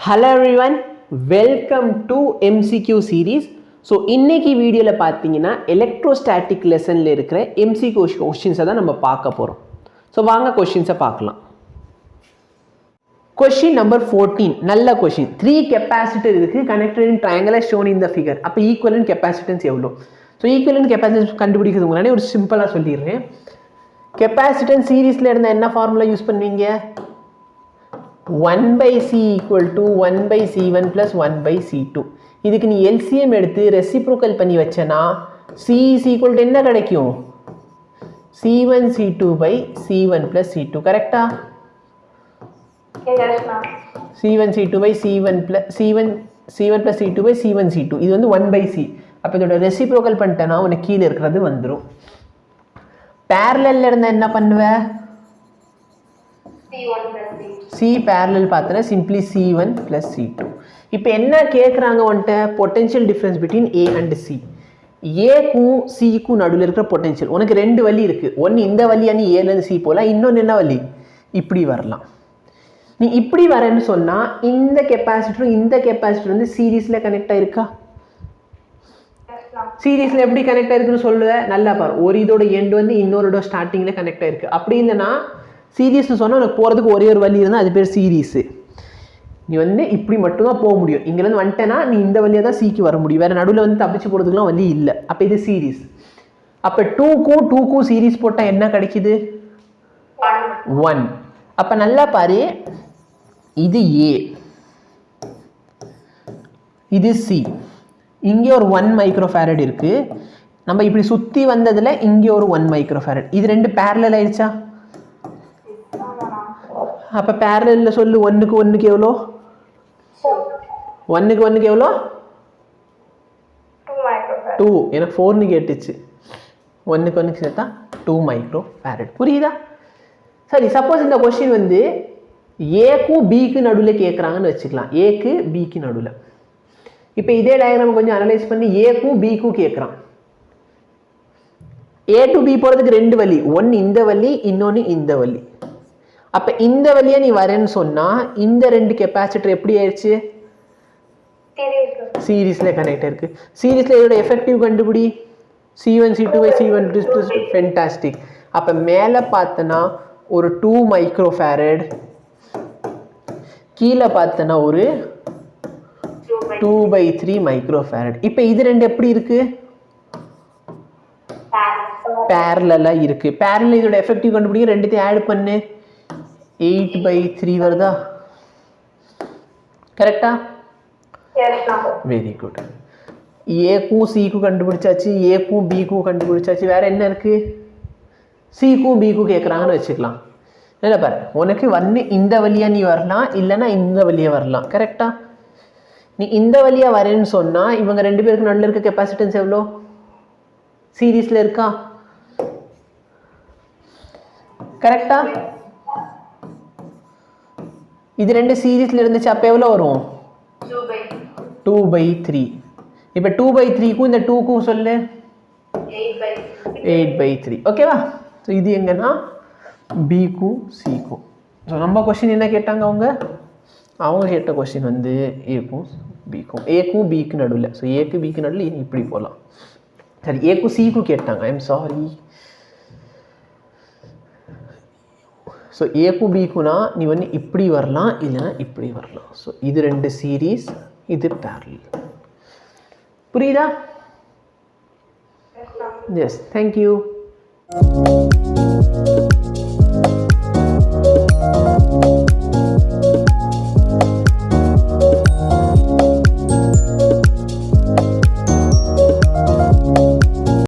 Hello everyone, welcome to MCQ series. So இன்னைக்கு வீடியோல பாத்தீங்கன்னா எலக்ட்ரோஸ்டாட்டிக் லெசன்ல இருக்கிற MCQ क्वेश्चंस தான் நம்ம பார்க்க போறோம். So வாங்க क्वेश्चंस பார்க்கலாம். Question number 14 நல்ல question. 3 capacitor இருக்கு connected in triangle as shown in the figure. அப்ப equivalent capacitance எவ்வளவு? So equivalent capacitance கண்டுபிடிக்கிறதுக்கு முன்னாடி ஒரு சிம்பிளா சொல்லிடுறேன். Capacitance சீரிஸ்ல இருந்தா என்ன ஃபார்முலா யூஸ் பண்ணுவீங்க? 1 by C equal to 1 by C1 plus 1 by C2. இதுக்கு நீ LCM எடுத்து reciprocal பண்ணி வச்சனா C is equal to என்ன கிடைக்கும்? C1 C2 by C1 plus C2 கரெக்டா? Yes ma'am. C1 C2 by C1 plus C1 plus C2 by C1 C2 இது வந்து 1 by C. அப்ப இதோட reciprocal பண்ணிட்டனா உனக்கு கீழ இருக்குறது வந்துரும். parallel இருந்தா என்ன பண்ணுவ? C1 plus C2. C parallel பார்த்தனா simply C1 plus C2. இப்போ என்ன கேக்குறாங்க உன்கிட்ட potential difference between A and C. A க்கும் C க்கும் நடுவுல இருக்கிற potential. உனக்கு ரெண்டு வழி இருக்கு. ஒன்னு இந்த வழியா நீ A ல இருந்து C போலாம். இன்னொன்னு என்ன வழி? இப்படி வரலாம். நீ இப்படி வரேன்னு சொன்னா இந்த கெபாசிட்டர் வந்து சீரிஸ்ல கனெக்ட் ஆயிருக்கா? சீரிஸ்ல எப்படி கனெக்ட் ஆயிருக்குன்னு சொல்லுவ? நல்லா பாரு. ஒரு இதோட எண்ட் வந்து இன்னொருட ஸ்டார்டிங்ல கனெக்ட் ஆயிருக்கு. அப்படி இல்லனா சீரிஸ்னு சொன்னா உனக்கு போறதுக்கு ஒரே ஒரு வழி இருந்தா அது பேர் சீரிஸ். நீ வந்து இப்படி மட்டும் தான் போக முடியும். இங்க இருந்து வந்துட்டேனா நீ இந்த வழியா தான் சீக்கு வர முடியும். வேற நடுவுல வந்து தப்பிச்சு போறதுக்குலாம் வழி இல்ல. அப்ப இது சீரிஸ். அப்ப 2 க்கும் சீரிஸ் போட்டா என்ன கிடைக்குது? 1. அப்ப நல்லா பாரு. இது A. இது C. இங்க ஒரு 1 மைக்ரோஃபாரட் இருக்கு. நம்ம இப்படி சுத்தி வந்ததுல இங்க ஒரு 1 மைக்ரோஃபாரட். இது ரெண்டு parallel ஆயிடுச்சா? அப்ப parallelல சொல்லு 1 க்கு 1 க்கு எவ்வளவு? 1 க்கு 1 க்கு எவ்வளவு? 2 microfarad. 2 எனக்கு 4 னு கேட்டுச்சு. 1 க்கு 1 க்கு சேர்த்தா 2 மைக்ரோஃபாரட். புரியுதா? சரி, சப்போஸ் இந்த क्वेश्चन வந்து A க்கும் B க்கு நடுவுல கேக்குறாங்கன்னு வெச்சுக்கலாம். A க்கு B க்கு நடுவுல. இப்போ இதே டயகிராம் கொஞ்சம் அனலைஸ் பண்ணி A க்கும் B க்கும் கேக்குறான். A to B போறதுக்கு ரெண்டு வழி. ஒன்னு இந்த வழி, இன்னொன்னு இந்த வழி. அப்ப இந்த வழியா நீ வரேன்னு சொன்னா இந்த ரெண்டு கெபாசிட்டர் எப்படி ஆயிடுச்சு? சீரிஸ்ல கனெக்ட் இருக்கு. சீரிஸ்ல இதோட எஃபெக்டிவ் கண்டுபிடி. C1 C2 by C1 plus fantastic. அப்ப மேல பார்த்தனா ஒரு 2 மைக்ரோஃபாரட், கீழ பார்த்தனா ஒரு 2/3 மைக்ரோஃபாரட். இப்போ இது ரெண்டு எப்படி இருக்கு? parallel இருக்கு. parallel இதோட எஃபெக்டிவ் கண்டுபிடிங்க. ரெண்டுத்தையும் ஆட் பண்ணு. 8/3 வருதா? கரெக்ட்டா? Yes ma'am. Very good. A க்கும் C க்கும் கண்டுபிடிச்சாச்சு, A க்கும் B க்கும் கண்டுபிடிச்சாச்சு. வேற என்ன இருக்கு? C க்கும் B க்கும் கேக்குறாங்கன்னு வெச்சுக்கலாம். இல்ல பாரு, உனக்கு வந்து இந்த வழியா நீ வரலாம், இல்லனா இந்த வழியா வரலாம். கரெக்ட்டா? நீ இந்த வழியா வரேன்னு சொன்னா இவங்க ரெண்டு பேருக்கு நடுவுல இருக்க கெபாசிட்டன்ஸ் எவ்வளவு? சீரிஸ்ல இருக்கா? கரெக்ட்டா? இது ரெண்டு சீரிஸ்ல இருந்துச்சு. அப்ப எவ்வளவு வரும்? 2/3. இப்போ 2/3 க்கும் இந்த 2 க்கும் சொல்லு 8/3. ஓகேவா? சோ இது எங்கன்னா B க்கும் C க்கும். சோ நம்ம क्वेश्चन என்ன கேட்டாங்க அவங்க கேட்ட क्वेश्चन வந்து A க்கும் B க்கும். A க்கும் B க்கு நடுவுல. சோ A க்கு B க்கு நடுவுல இப்படி போலாம். சரி, A க்கும் C க்கும் கேட்டாங்க. ஐ அம் சாரி. சோ A க்கும் B க்குனா நீ வந்து இப்படி வரலாம், இல்லனா இப்படி வரலாம். சோ இது ரெண்டு சீரிஸ், இது parallel. புரியுதா? Yes, thank you.